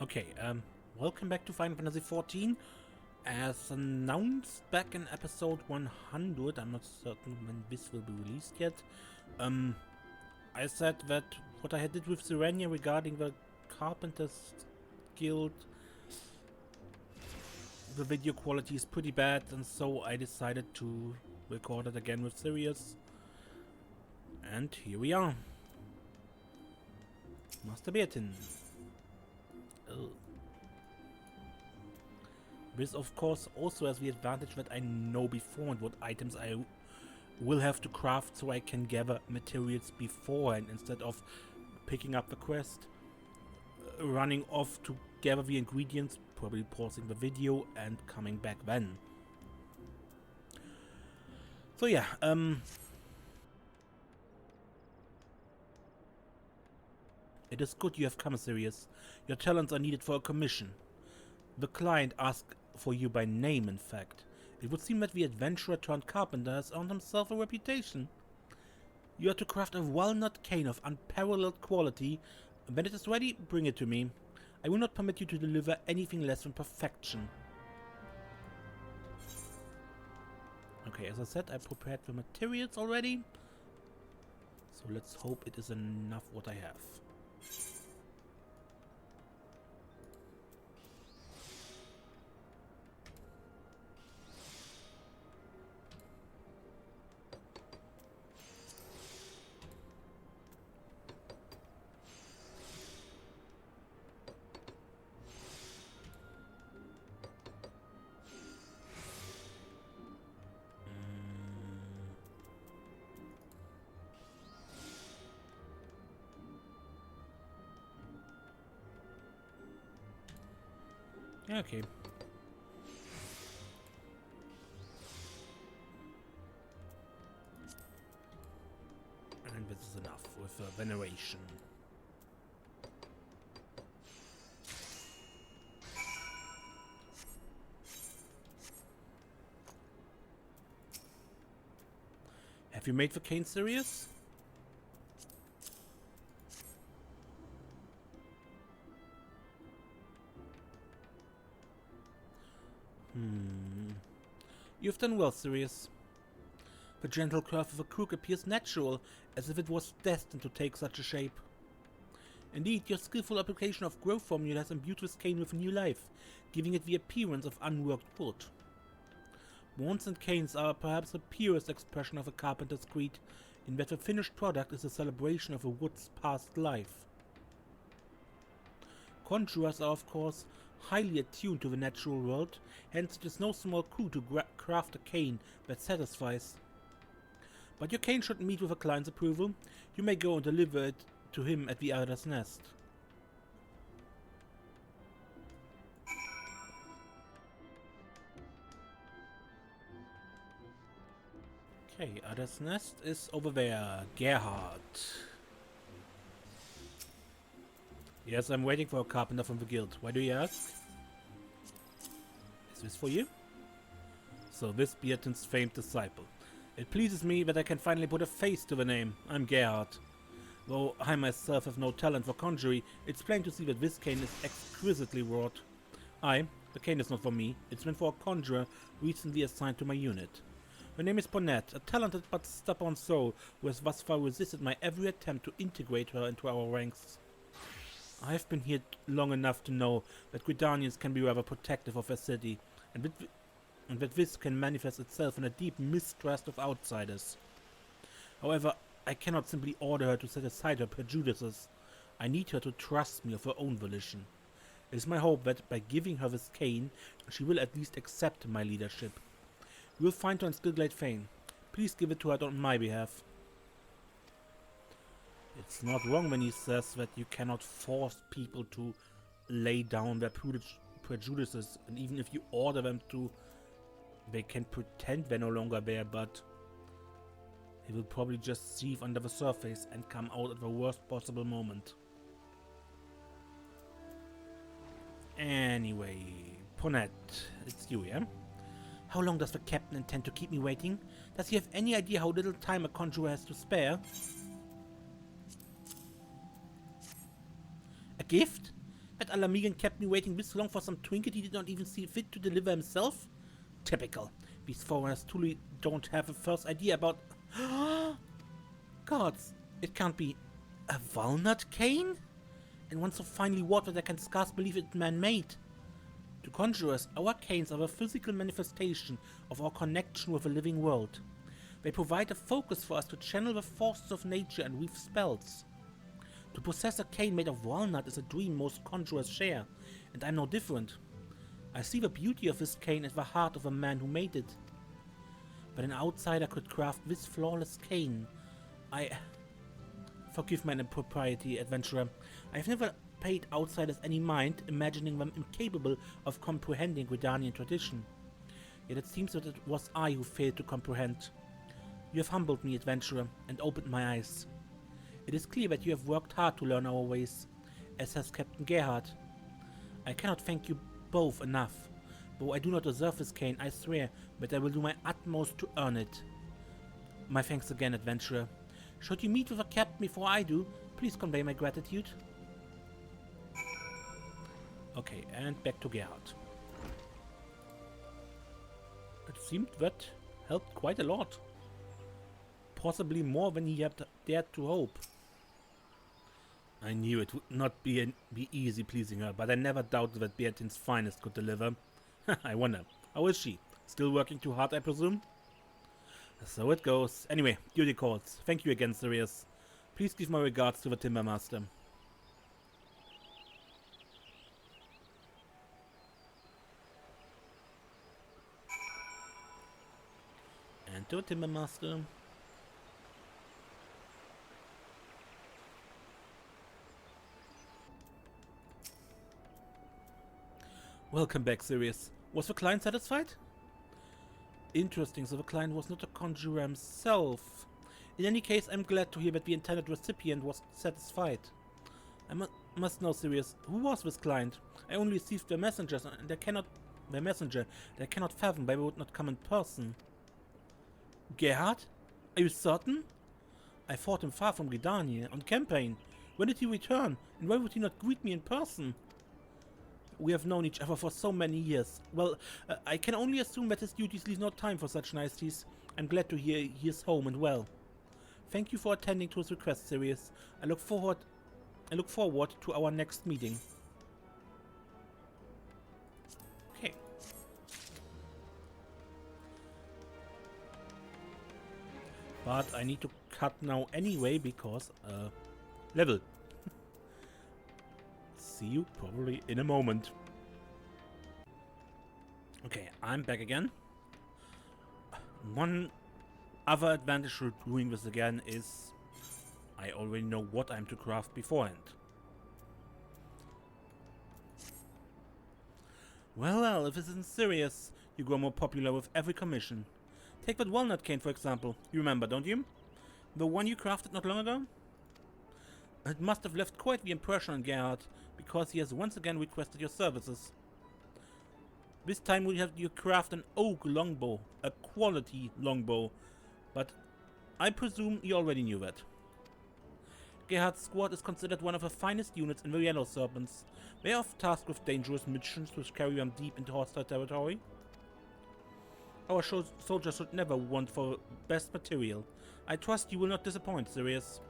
Okay, welcome back to Final Fantasy XIV. As announced back in episode 100, I'm not certain when this will be released yet, I said that what I did with Serenia regarding the Carpenter's Guild, the video quality is pretty bad, and so I decided to record it again with Sirius. And here we are. Master Beatin. This of course also has the advantage that I know beforehand what items I will have to craft, so I can gather materials beforehand instead of picking up the quest, running off to gather the ingredients, probably pausing the video and coming back then. So yeah, it is good you have come, Sirius. Your talents are needed for a commission. The client asked for you by name, in fact. It would seem that the adventurer turned carpenter has earned himself a reputation. You are to craft a walnut cane of unparalleled quality. When it is ready, bring it to me. I will not permit you to deliver anything less than perfection. Okay, as I said, I prepared the materials already. So let's hope it is enough what I have. Okay. And this is enough with veneration. Have you made the cane serious? You've done well, Sirius. The gentle curve of a crook appears natural, as if it was destined to take such a shape. Indeed, your skillful application of growth formula has imbued this cane with new life, giving it the appearance of unworked wood. Wands and canes are perhaps the purest expression of a carpenter's creed, in that the finished product is a celebration of a wood's past life. Conjurers are, of course, highly attuned to the natural world, hence it is no small coup to craft a cane that satisfies. But your cane should meet with a client's approval. You may go and deliver it to him at the Adder's Nest. Okay, Adder's Nest is over there. Gairhardt. Yes, I'm waiting for a carpenter from the guild. Why do you ask? Is this for you? So this Beatin's famed disciple. It pleases me that I can finally put a face to the name. I'm Gairhardt. Though I myself have no talent for conjuring, it's plain to see that this cane is exquisitely wrought. The cane is not for me. It's meant for a conjurer recently assigned to my unit. Her name is Bonnet, a talented but stubborn soul who has thus far resisted my every attempt to integrate her into our ranks. I have been here long enough to know that Gridanians can be rather protective of their city, and that this can manifest itself in a deep mistrust of outsiders. However, I cannot simply order her to set aside her prejudices. I need her to trust me of her own volition. It is my hope that by giving her this cane, she will at least accept my leadership. You will find her in Skillglade Fane. Please give it to her on my behalf. It's not wrong when he says that you cannot force people to lay down their prejudices, and even if you order them to, they can pretend they're no longer there, but they will probably just seethe under the surface and come out at the worst possible moment. Anyway, Ponette, it's you, yeah? How long does the captain intend to keep me waiting? Does he have any idea how little time a conjurer has to spare? A gift? bet Alamigan kept me waiting this long for some trinket he did not even see fit to deliver himself? Typical. These foreigners truly don't have a first idea about... Gods, it can't be... a walnut cane? And one so finely wrought that I can scarce believe it man-made. To conjurers, our canes are a physical manifestation of our connection with the living world. They provide a focus for us to channel the forces of nature and weave spells. To possess a cane made of walnut is a dream most conjurers share, and I'm no different. I see the beauty of this cane at the heart of the man who made it. But an outsider could craft this flawless cane. Forgive my impropriety, adventurer. I've never paid outsiders any mind, imagining them incapable of comprehending Guidanian tradition. Yet it seems that it was I who failed to comprehend. You have humbled me, adventurer, and opened my eyes. It is clear that you have worked hard to learn our ways, as has Captain Gairhardt. I cannot thank you both enough. Though I do not deserve this cane, I swear that I will do my utmost to earn it. My thanks again, adventurer. Should you meet with a captain before I do, please convey my gratitude. Okay, and back to Gairhardt. It seemed that helped quite a lot. Possibly more than he had dared to hope. I knew it would not be easy pleasing her, but I never doubted that Beatin's finest could deliver. I wonder, how is she? Still working too hard, I presume? So it goes. Anyway, duty calls. Thank you again, Sirius. Please give my regards to the Timbermaster. And to the Timbermaster. Welcome back, Sirius. Was the client satisfied? Interesting, so the client was not a conjurer himself. In any case, I'm glad to hear that the intended recipient was satisfied. I must know, Sirius, who was this client? I only received their messengers, and they cannot fathom why they would not come in person. Gairhardt? Are you certain? I fought him far from Gridania, on campaign. When did he return, and why would he not greet me in person? We have known each other for so many years. Well, I can only assume that his duties leave no time for such niceties. I'm glad to hear he is home and well. Thank you for attending to his request, Sirius. I look forward to our next meeting. Okay. But I need to cut now anyway because level. See you probably in a moment. Okay, I'm back again. One other advantage to doing this again is I already know what I'm to craft beforehand. Well, if this isn't serious, you grow more popular with every commission. Take that walnut cane, for example. You remember, don't you? The one you crafted not long ago? It must have left quite the impression on Gairhardt, because he has once again requested your services. This time we have you craft an oak longbow, a quality longbow, but I presume you already knew that. Gairhardt's squad is considered one of the finest units in the Yellow Serpents. They are tasked with dangerous missions which carry them deep into hostile territory. Our soldiers should never want for best material. I trust you will not disappoint, Sirius.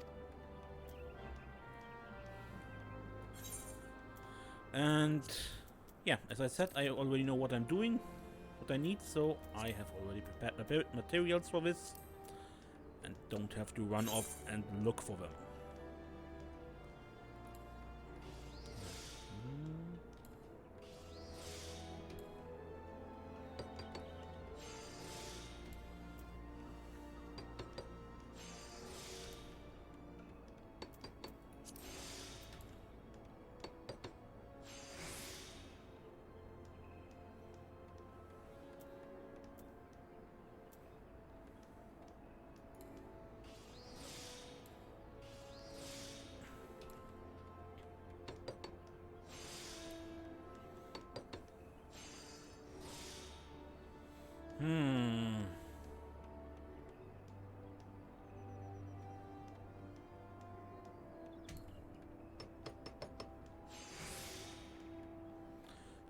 And yeah, as I said, I already know what I'm doing, what I need, so I have already prepared materials for this and don't have to run off and look for them.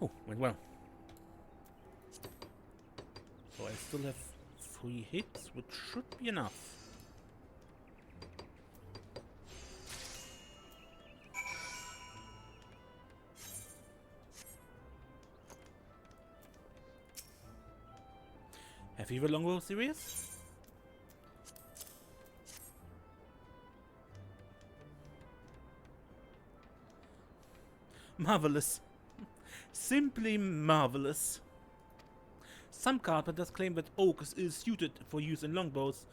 Oh, went well. So I still have 3 hits, which should be enough. Have you the longbow serious? Marvelous. Simply marvelous. Some carpenters claim that oak is ill-suited for use in longbows,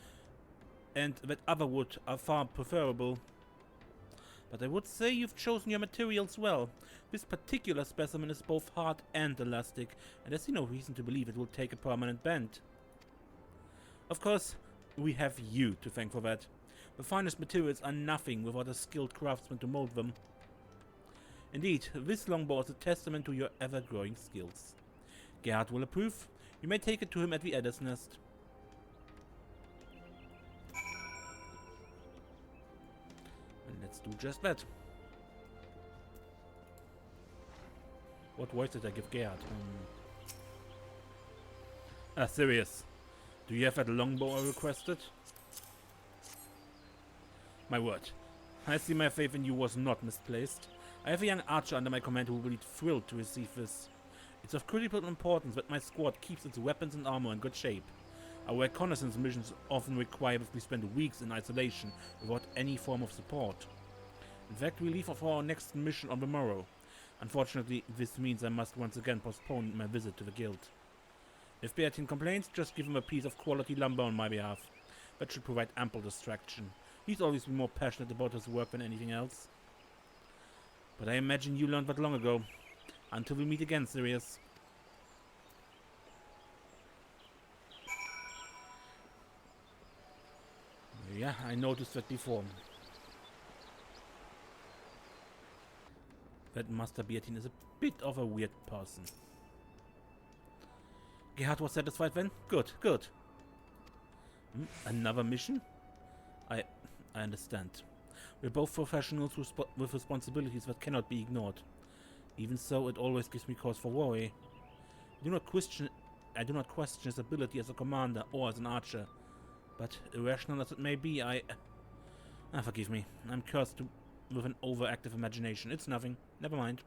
and that other wood are far preferable. But I would say you've chosen your materials well. This particular specimen is both hard and elastic, and I see no reason to believe it will take a permanent bend. Of course, we have you to thank for that. The finest materials are nothing without a skilled craftsman to mold them. Indeed, this longbow is a testament to your ever-growing skills. Gairhardt will approve. You may take it to him at the Adder's Nest. And let's do just that. What voice did I give Gairhardt? Serious. Do you have that longbow I requested? My word. I see my faith in you was not misplaced. I have a young archer under my command who will be thrilled to receive this. It's of critical importance that my squad keeps its weapons and armor in good shape. Our reconnaissance missions often require that we spend weeks in isolation without any form of support. In fact, we leave for our next mission on the morrow. Unfortunately, this means I must once again postpone my visit to the guild. If Beatin complains, just give him a piece of quality lumber on my behalf. That should provide ample distraction. He's always been more passionate about his work than anything else. But I imagine you learned that long ago. Until we meet again, Sirius. Yeah, I noticed that before. That Master Beatin is a bit of a weird person. Gairhardt was satisfied then? Good, good. Another mission? I understand. We're both professionals with responsibilities that cannot be ignored. Even so, it always gives me cause for worry. I do not question his ability as a commander or as an archer. But irrational as it may be, forgive me. I'm cursed with an overactive imagination. It's nothing. Never mind.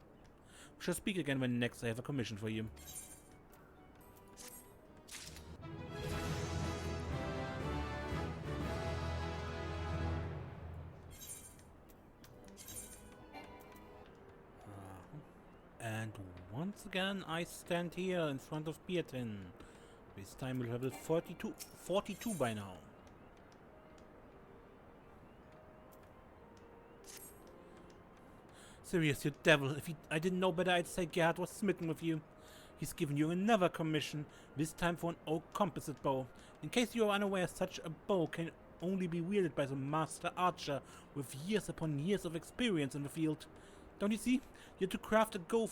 We shall speak again when next I have a commission for you. And once again, I stand here in front of Beatin. This time we'll have level 42 by now. Serious, you devil. I didn't know better, I'd say Gairhardt was smitten with you. He's given you another commission, this time for an oak composite bow. In case you are unaware, such a bow can only be wielded by the master archer with years upon years of experience in the field. Don't you see? You're to craft a bow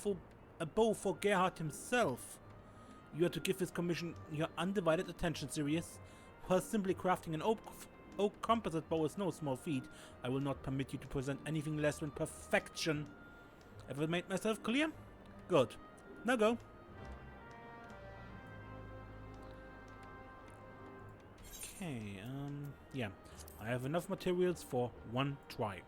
for Gairhardt himself. You are to give this commission your undivided attention, Sirius. While simply crafting an oak composite bow is no small feat, I will not permit you to present anything less than perfection. Have I made myself clear? Good. Now go. Okay, yeah. I have enough materials for one try.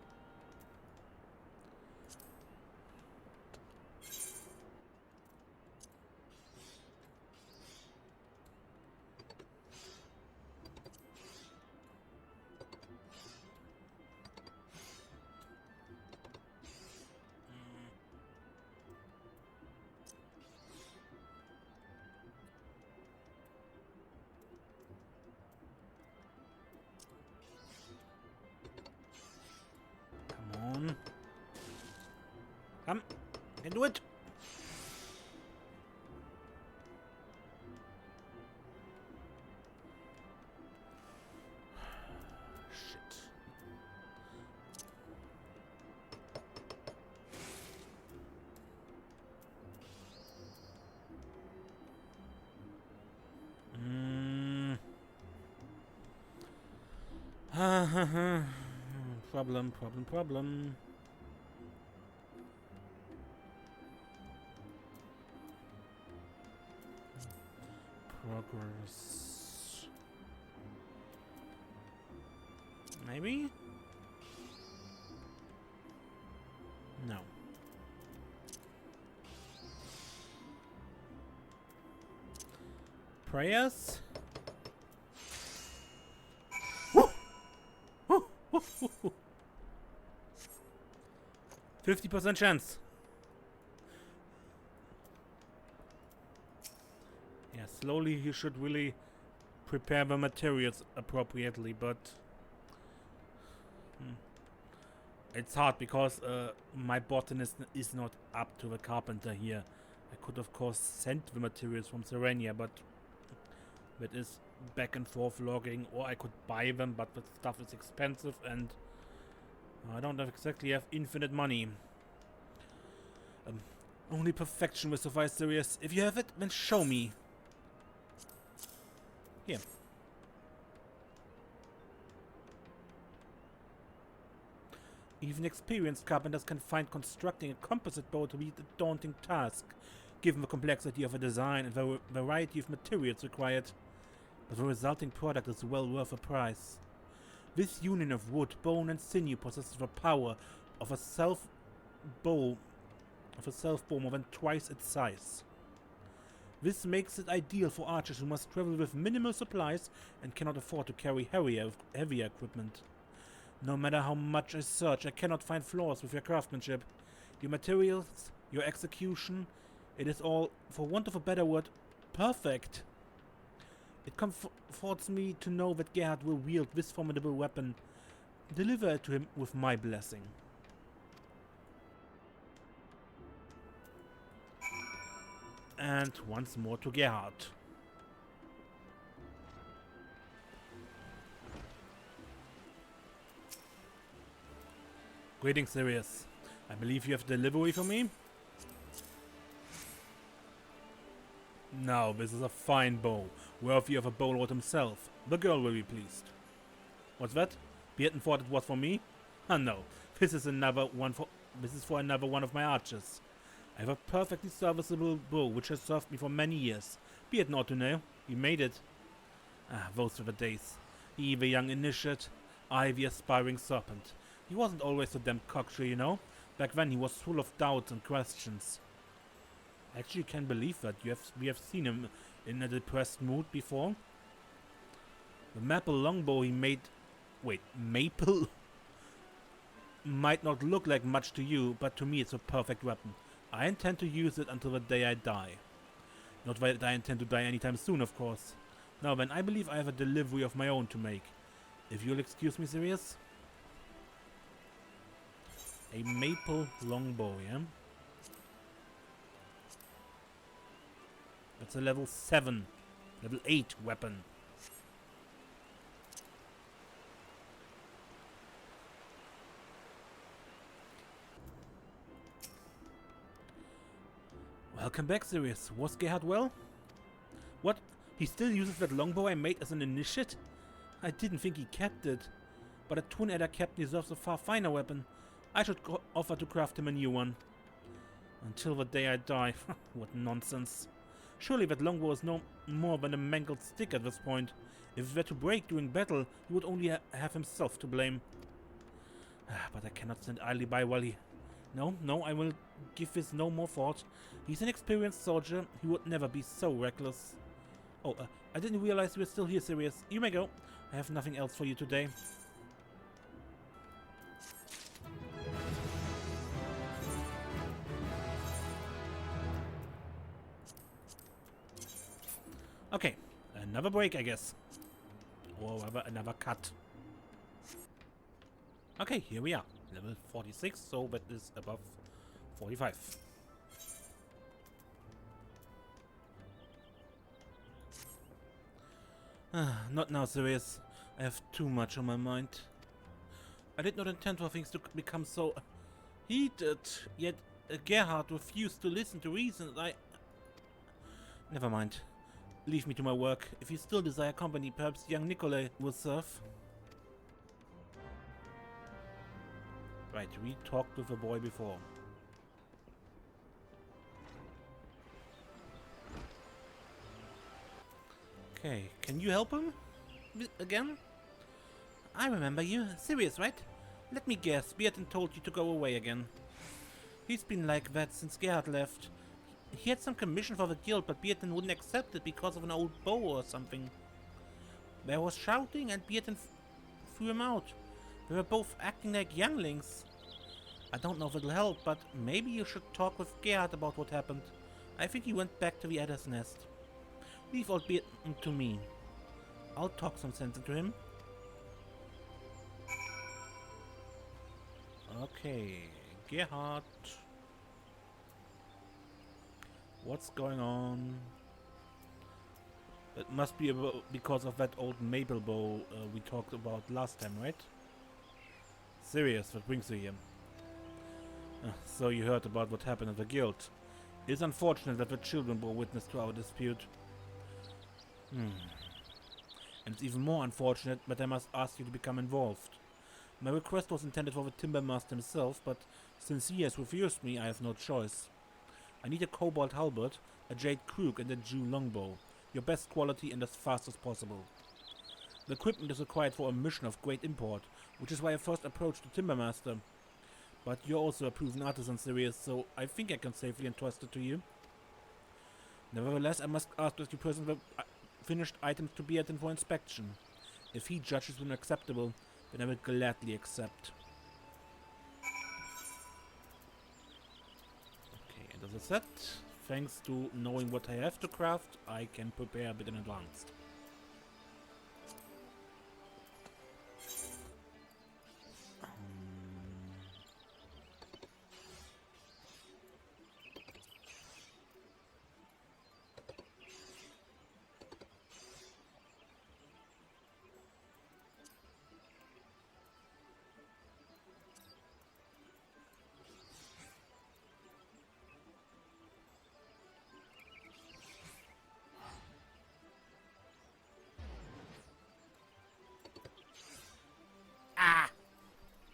Come, can do it. Shit. Problem. Progress. Maybe? No. Prayers? 50% chance. Yeah, slowly you should really prepare the materials appropriately, but it's hard because my botanist is not up to the carpenter here. I could of course send the materials from Serenia, but that is back and forth logging, or I could buy them, but the stuff is expensive and I don't exactly have infinite money. Only perfection will suffice, Sirius. If you have it, then show me. Here. Even experienced carpenters can find constructing a composite bow to be a daunting task, given the complexity of the design and the variety of materials required. But the resulting product is well worth the price. This union of wood, bone and sinew possesses the power of a self-bow more than twice its size. This makes it ideal for archers who must travel with minimal supplies and cannot afford to carry heavier equipment. No matter how much I search, I cannot find flaws with your craftsmanship. Your materials, your execution, it is all, for want of a better word, perfect. It comforts me to know that Gairhardt will wield this formidable weapon. Deliver it to him with my blessing. And once more to Gairhardt. Greetings, Sirius. I believe you have delivery for me? Now, this is a fine bow, worthy of a bowlord himself. The girl will be pleased. What's that? Beatin thought it was for me? Ah, no. This is for another one of my archers. I have a perfectly serviceable bow which has served me for many years. Beatin ought to know. He made it. Ah, those were the days. He, the young initiate, I, the aspiring serpent. He wasn't always so damn cocksure, you know. Back then he was full of doubts and questions. I actually can't believe that. We have seen him in a depressed mood before. The maple longbow he made... Wait, maple? Might not look like much to you, but to me it's a perfect weapon. I intend to use it until the day I die. Not that I intend to die anytime soon, of course. Now then, I believe I have a delivery of my own to make. If you'll excuse me, Sirius. A maple longbow, yeah? That's a level 7, level 8 weapon. Welcome back, Sirius. Was Gairhardt well? What? He still uses that longbow I made as an initiate? I didn't think he kept it. But a twin adder captain deserves a far finer weapon. I should offer to craft him a new one. Until the day I die. What nonsense. Surely that longbow is no more than a mangled stick at this point. If it were to break during battle, he would only have himself to blame. But I cannot stand idly by while he... No, I will give this no more thought. He's an experienced soldier. He would never be so reckless. Oh, I didn't realize you were still here, Sirius. You may go. I have nothing else for you today. Okay, another break, I guess. Or rather, another cut. Okay, here we are. Level 46, so that is above 45. Not now, Sirius. I have too much on my mind. I did not intend for things to become so heated, yet Gairhardt refused to listen to reason. Never mind. Leave me to my work. If you still desire company, perhaps young Nikolai will serve. Right, we talked with the boy before. Okay, can you help him? Again? I remember you. Serious, right? Let me guess, Beatin told you to go away again. He's been like that since Gairhardt left. He had some commission for the guild, but Beatin wouldn't accept it because of an old bow or something. There was shouting and Beatin threw him out. They were both acting like younglings. I don't know if it'll help, but maybe you should talk with Gairhardt about what happened. I think he went back to the Adder's Nest. Leave old Beatin to me. I'll talk some sense into him. Okay, Gairhardt. What's going on? It must be because of that old maple bow we talked about last time, right? Serious, what brings you here? So you heard about what happened at the guild. It's unfortunate that the children bore witness to our dispute. And it's even more unfortunate that I must ask you to become involved. My request was intended for the timbermaster himself, but since he has refused me, I have no choice. I need a cobalt halberd, a jade crook, and a Jew longbow. Your best quality and as fast as possible. The equipment is required for a mission of great import, which is why I first approached the timbermaster. But you're also a proven artisan, Sirius, so I think I can safely entrust it to you. Nevertheless, I must ask that you present the finished items to Beatin for inspection. If he judges them acceptable, then I will gladly accept. Okay, and as I said, thanks to knowing what I have to craft, I can prepare a bit in advance.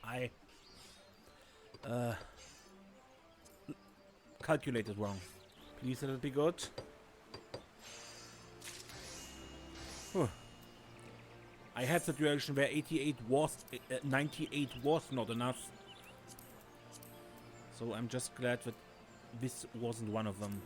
I calculated wrong. Please let it be good. Whew. I had a situation where 98 was not enough. So I'm just glad that this wasn't one of them.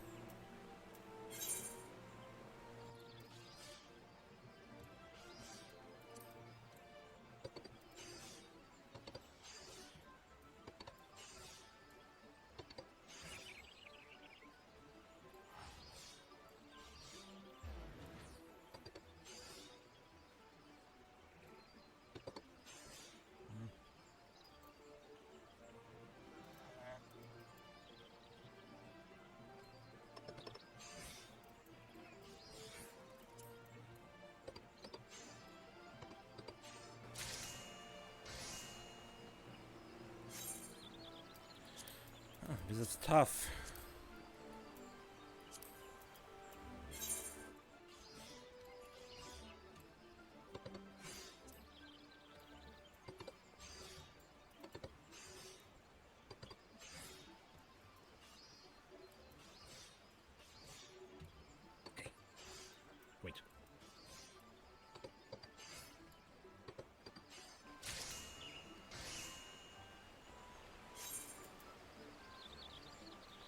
This is tough. Okay. Wait.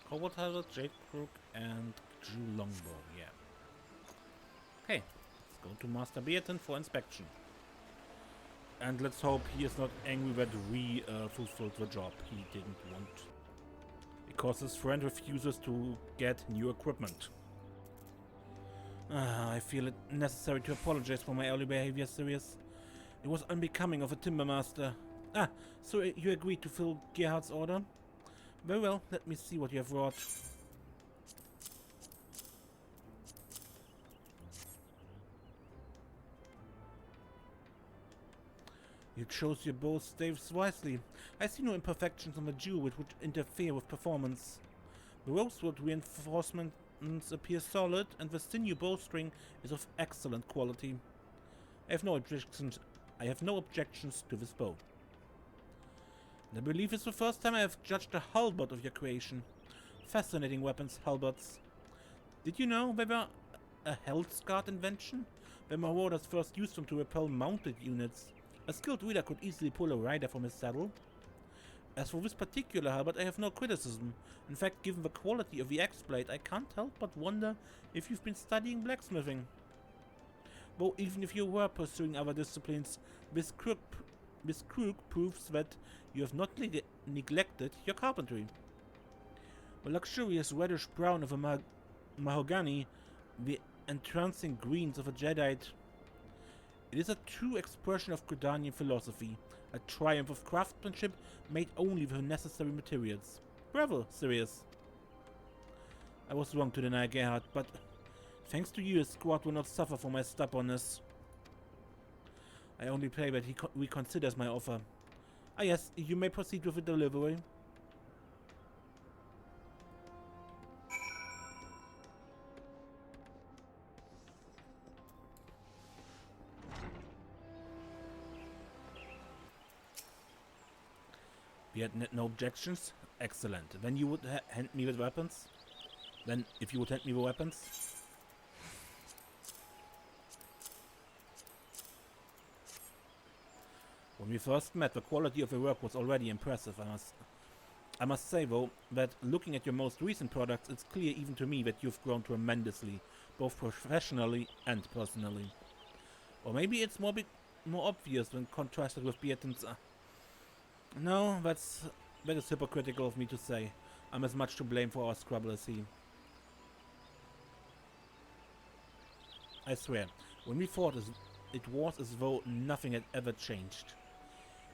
Cobalt Halberd, Jade Crook, and Jew Longbow, yeah. Okay, let's go to Master Beatin for inspection. And let's hope he is not angry that we fulfilled the job he didn't want. Because his friend refuses to get new equipment. I feel it necessary to apologize for my early behavior, Sirius. It was unbecoming of a timbermaster. So you agreed to fill Gairhardt's order? Very well, let me see what you have wrought. You chose your bow staves wisely. I see no imperfections on the Jew which would interfere with performance. The rosewood reinforcements appear solid, and the sinew bowstring is of excellent quality. I have no objections to this bow. I believe it's the first time I have judged a halberd of your creation. Fascinating weapons, halberds. Did you know they were a Hellsguard invention? when marauders first used them to repel mounted units. A skilled reader could easily pull a rider from his saddle. As for this particular halberd, I have no criticism. In fact, given the quality of the axe-blade, I can't help but wonder if you've been studying blacksmithing. Though even if you were pursuing other disciplines, this crook proves that you have not neglected your carpentry. The luxurious reddish brown of a mahogany, the entrancing greens of a jadeite. It is a true expression of Gridanian philosophy, a triumph of craftsmanship made only with the necessary materials. Bravo, Sirius. I was wrong to deny Gairhardt, but thanks to you, his squad will not suffer for my stubbornness. I only pray that he reconsiders my offer. Ah yes, you may proceed with the delivery. We had no objections? Excellent. Then you would hand me with weapons? Then, if you would hand me the weapons? When we first met, the quality of your work was already impressive. I must say, though, that looking at your most recent products, it's clear even to me that you've grown tremendously, both professionally and personally. Or maybe it's more obvious when contrasted with Beatin's... No, that is hypocritical of me to say. I'm as much to blame for our squabble as he. I swear, when we fought, it was as though nothing had ever changed.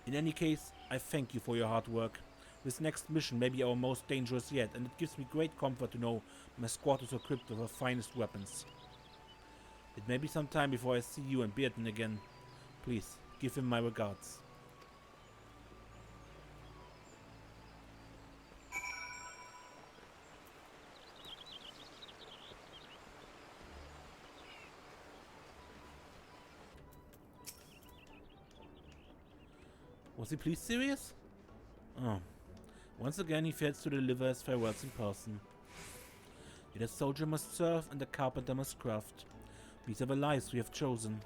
In any case, I thank you for your hard work. This next mission may be our most dangerous yet, and it gives me great comfort to know my squad is equipped with the finest weapons. It may be some time before I see you and Beatin again. Please, give him my regards. Was he pleased serious? Oh. Once again he fails to deliver his farewells in person. Yet a soldier must serve and a carpenter must craft. These are the lives we have chosen.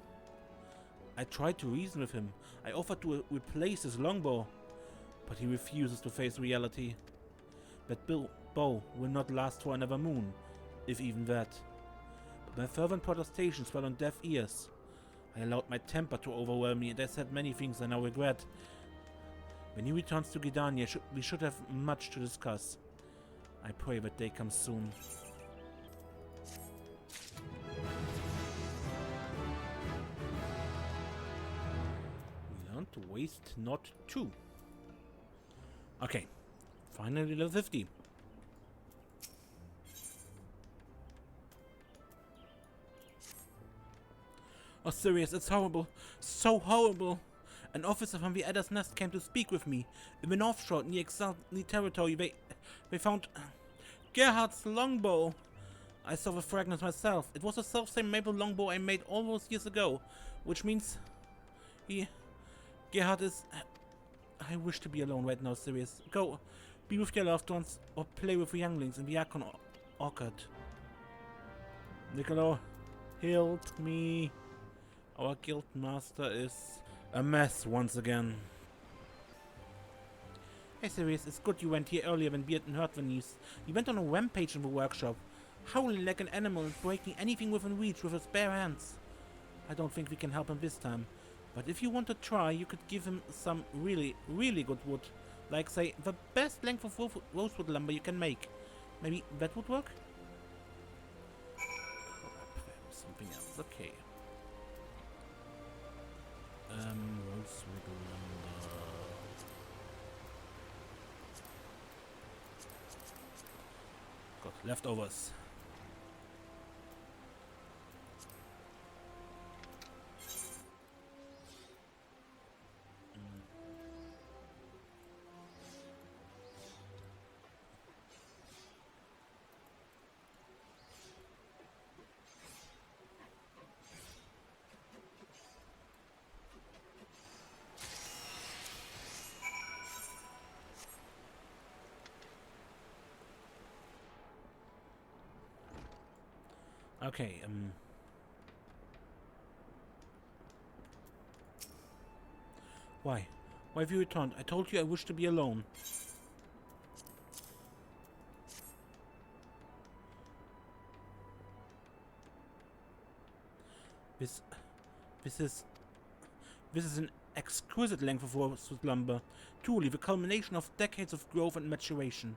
I tried to reason with him. I offered to replace his longbow. But he refuses to face reality. That bow will not last for another moon, if even that. But my fervent protestations fell on deaf ears. I allowed my temper to overwhelm me and I said many things I now regret. When he returns to Gridania, we should have much to discuss. I pray that day comes soon. We learned to waste not 2. Okay, finally level 50. Oh, serious, it's horrible. So horrible. An officer from the Adder's Nest came to speak with me. In the North Shore, near XIV territory, they found Gairhardt's longbow. I saw the fragments myself. It was the self-same maple longbow I made all those years ago. Which means... Gairhardt is... I wish to be alone right now, Sirius. Go, be with your loved ones, or play with the younglings in the Archon Orchard. Niccolo, help me. Our guildmaster is a mess once again. Hey Sirius, it's good you went here earlier when Beatin heard the news. He went on a rampage in the workshop, howling like an animal and breaking anything within reach with his bare hands. I don't think we can help him this time, but if you want to try, you could give him some really, really good wood. Like, say, the best length of rosewood lumber you can make. Maybe that would work? Crap, there was something else, okay. Rosewood lumber. Got leftovers. Okay, Why? Why have you returned? I told you I wish to be alone. This is an exquisite length of rosewood lumber. Truly the culmination of decades of growth and maturation.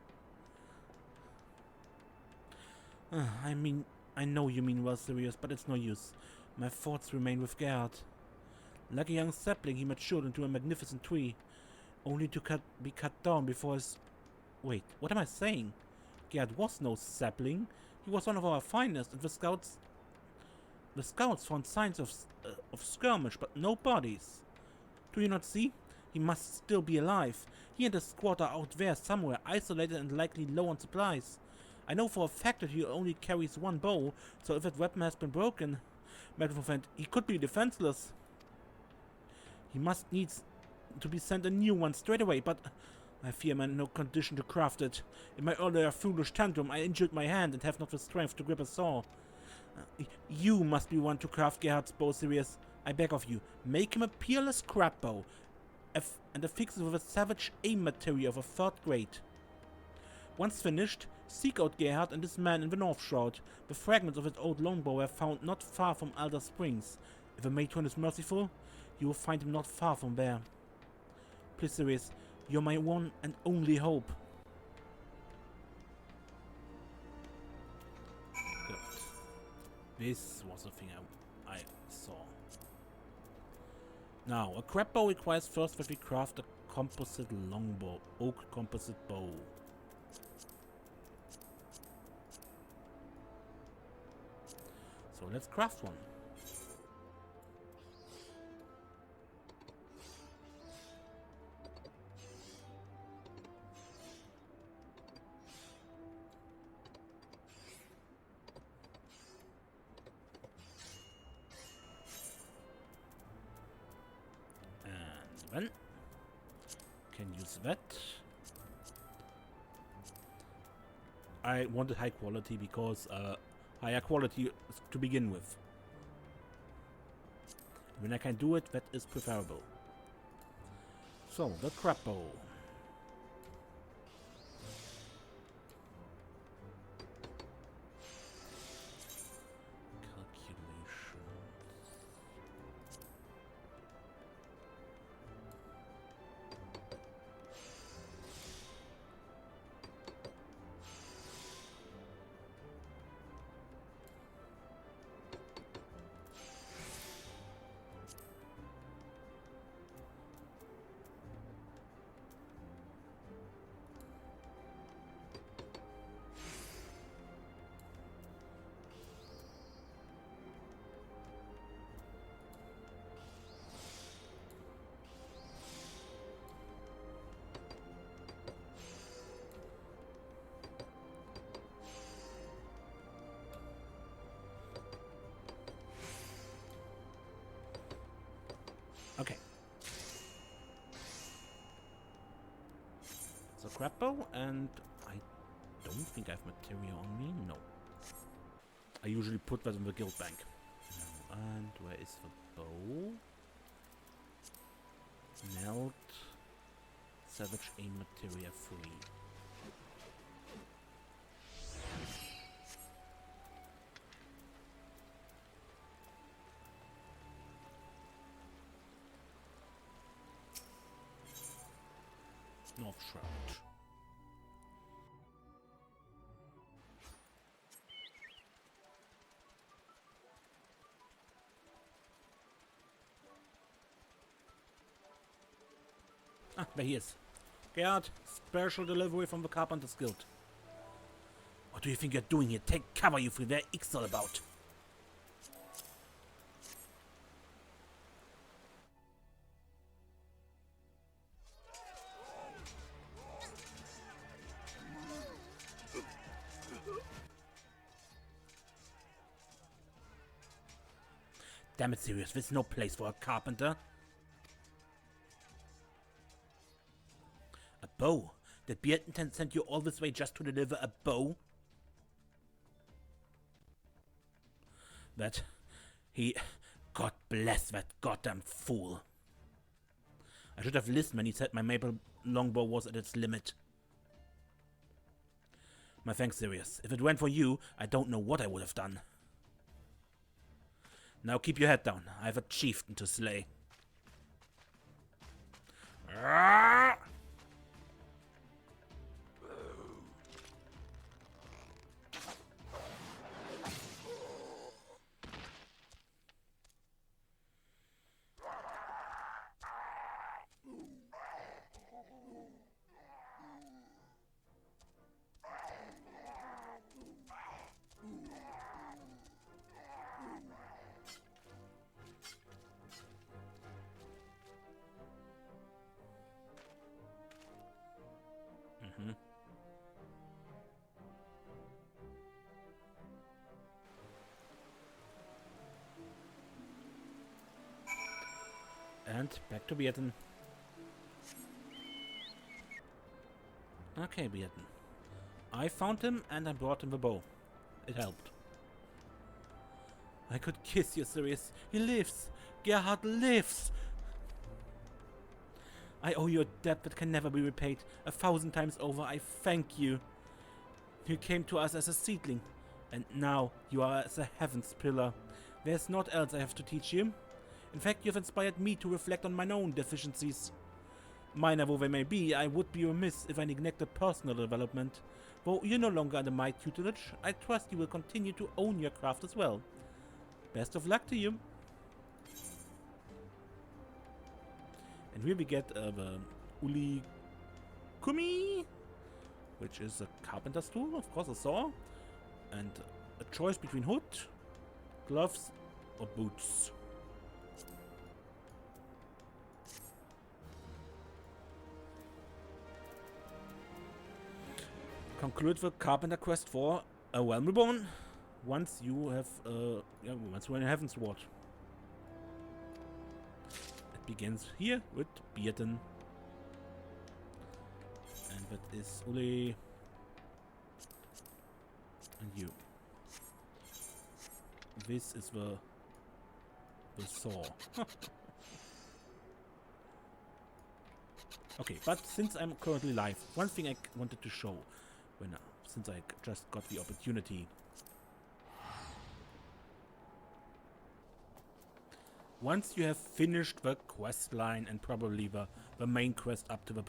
I know you mean well, Sirius, but it's no use. My thoughts remain with Gairhardt. Like a young sapling, he matured into a magnificent tree, only to be cut down before his... Wait, what am I saying? Gairhardt was no sapling. He was one of our finest, and the scouts found signs of skirmish, but no bodies. Do you not see? He must still be alive. He and his squad are out there somewhere, isolated and likely low on supplies. I know for a fact that he only carries one bow, so if that weapon has been broken, Madam friend, he could be defenseless. He must needs to be sent a new one straight away, but I fear I'm in no condition to craft it. In my earlier foolish tantrum, I injured my hand and have not the strength to grip a saw. You must be one to craft Gairhardt's bow, Sirius. I beg of you, make him a peerless scrap bow, and affix it with a savage aim material of a 3rd grade. Once finished, seek out Gairhardt and his men in the North Shroud. The fragments of his old longbow were found not far from Alder Springs. If the matron is merciful, you will find him not far from there. Please, Sirius, you're my one and only hope. Good. This was the thing I saw. Now, a crab bow requires first that we craft a composite longbow, oak composite bow. So let's craft one. And then can use that. I wanted high quality because higher quality to begin with. When I can do it, that is preferable. So, the crab bow. Okay. So crab bow, and I don't think I have material on me. No. I usually put that in the guild bank. And where is the bow? Melt. Savage aim materia free. North Shroud. Ah, there he is. Gairhardt, special delivery from the Carpenter's Guild. What do you think you're doing here? Take cover, you fool. They're Ixtal about. Damn it, Sirius, this is no place for a carpenter. A bow? Did Beatin send you all this way just to deliver a bow? God bless that goddamn fool. I should have listened when he said my maple longbow was at its limit. My thanks, Sirius. If it weren't for you, I don't know what I would have done. Now keep your head down. I have a chieftain to slay. And back to Beatin. Okay, Beatin. I found him and I brought him the bow. It helped. I could kiss you, Sirius. He lives. Gairhardt lives. I owe you a debt that can never be repaid. 1,000 times over, I thank you. You came to us as a seedling, and now you are as a heaven's pillar. There's naught else I have to teach you. In fact, you have inspired me to reflect on my own deficiencies. Minor though they may be, I would be remiss if I neglected personal development. Though you're no longer under my tutelage, I trust you will continue to own your craft as well. Best of luck to you. And here we get the Uli Kumi, which is a carpenter's tool, of course, a saw, and a choice between hood, gloves, or boots. Conclude the Carpenter quest for a Realm Reborn once you have once you're in Heaven's Ward. It begins here with Beatin. And that is Uli and you. This is the saw. Okay, but since I'm currently live, one thing I wanted to show since I just got the opportunity. Once you have finished the quest line and probably the main quest up to the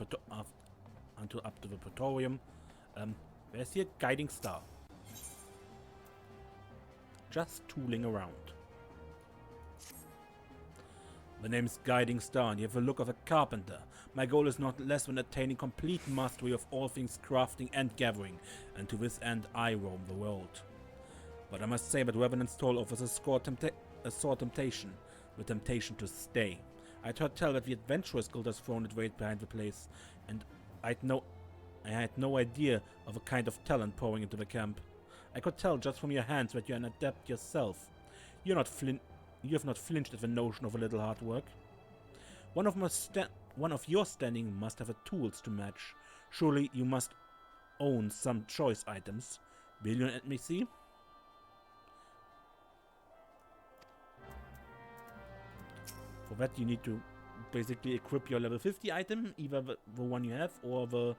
Praetorium, there's here Guiding Star. Just tooling around. The name's Guiding Star and you have the look of a carpenter. My goal is not less than attaining complete mastery of all things crafting and gathering, and to this end I roam the world. But I must say that Revenant's Toll offers a sore temptation, the temptation to stay. I'd heard tell that the Adventurers Guild has thrown its weight behind the place, and I had no idea of a kind of talent pouring into the camp. I could tell just from your hands that you're an adept yourself. You have not flinched at the notion of a little hard work. One of your standing must have the tools to match. Surely you must own some choice items. Will you let me see? For that you need to basically equip your level 50 item, either the one you have or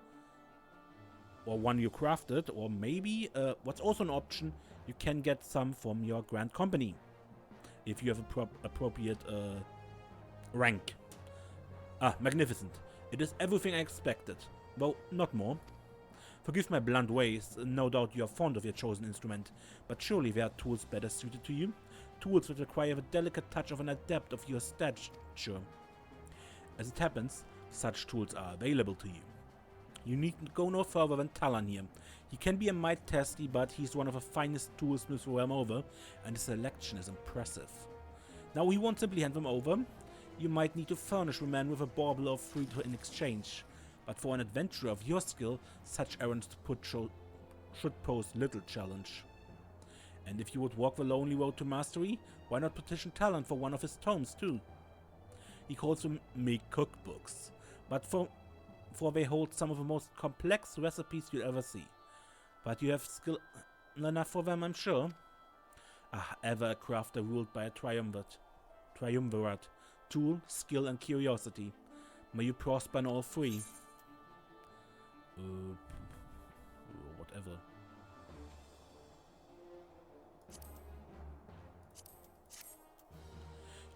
one you crafted, or maybe what's also an option, you can get some from your Grand Company if you have appropriate rank. Ah, magnificent. It is everything I expected. Well, not more. Forgive my blunt ways, no doubt you are fond of your chosen instrument, but surely there are tools better suited to you. Tools that require the delicate touch of an adept of your stature. As it happens, such tools are available to you. You need go no further than Talon here. He can be a mite testy, but he's one of the finest toolsmiths the realm over, and his selection is impressive. Now he won't simply hand them over. You might need to furnish the man with a bauble or fruit in exchange, but for an adventurer of your skill, such errands should pose little challenge. And if you would walk the lonely road to mastery, why not petition Talon for one of his tomes too? He calls them make cookbooks, but for they hold some of the most complex recipes you'll ever see. But you have skill enough for them, I'm sure. Ah, ever a crafter ruled by a triumvirate. Tool, skill, and curiosity. May you prosper in all three. Whatever.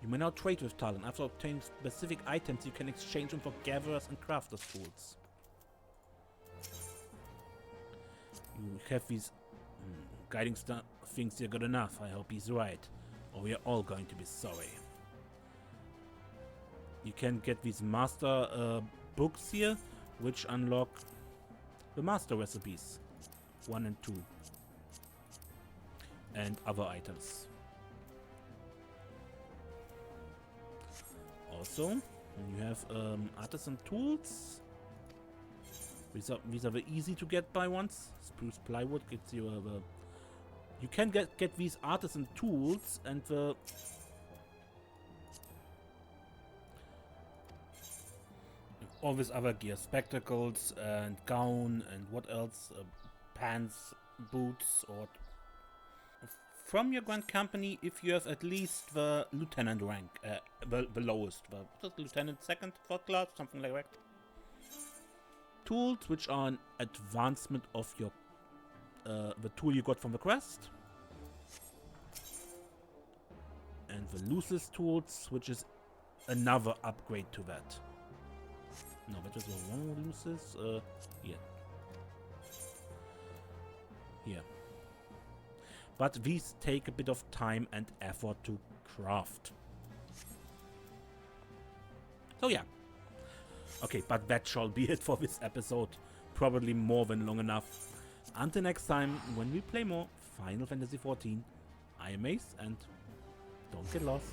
You may now trade with Talon. After obtaining specific items, you can exchange them for gatherers and crafters tools. You have these guiding star thinks you're good enough. I hope he's right, or we are all going to be sorry. You can get these master books here, which unlock the master recipes 1 and 2, and other items. Also, you have artisan tools. These are very easy to get by ones. Spruce plywood gets you you can get these artisan tools and all this other gear, spectacles and gown and what else, pants, boots, or from your grand company if you have at least the lieutenant rank, the lowest, the lieutenant second, third class, something like that. Tools which are an advancement of your the tool you got from the quest, and the loosest tools, which is another upgrade to that. No, that was the wrong loosest. Here. Here. But these take a bit of time and effort to craft. So yeah. Okay, but that shall be it for this episode. Probably more than long enough. Until next time, when we play more Final Fantasy XIV, I am Ace, and don't get lost.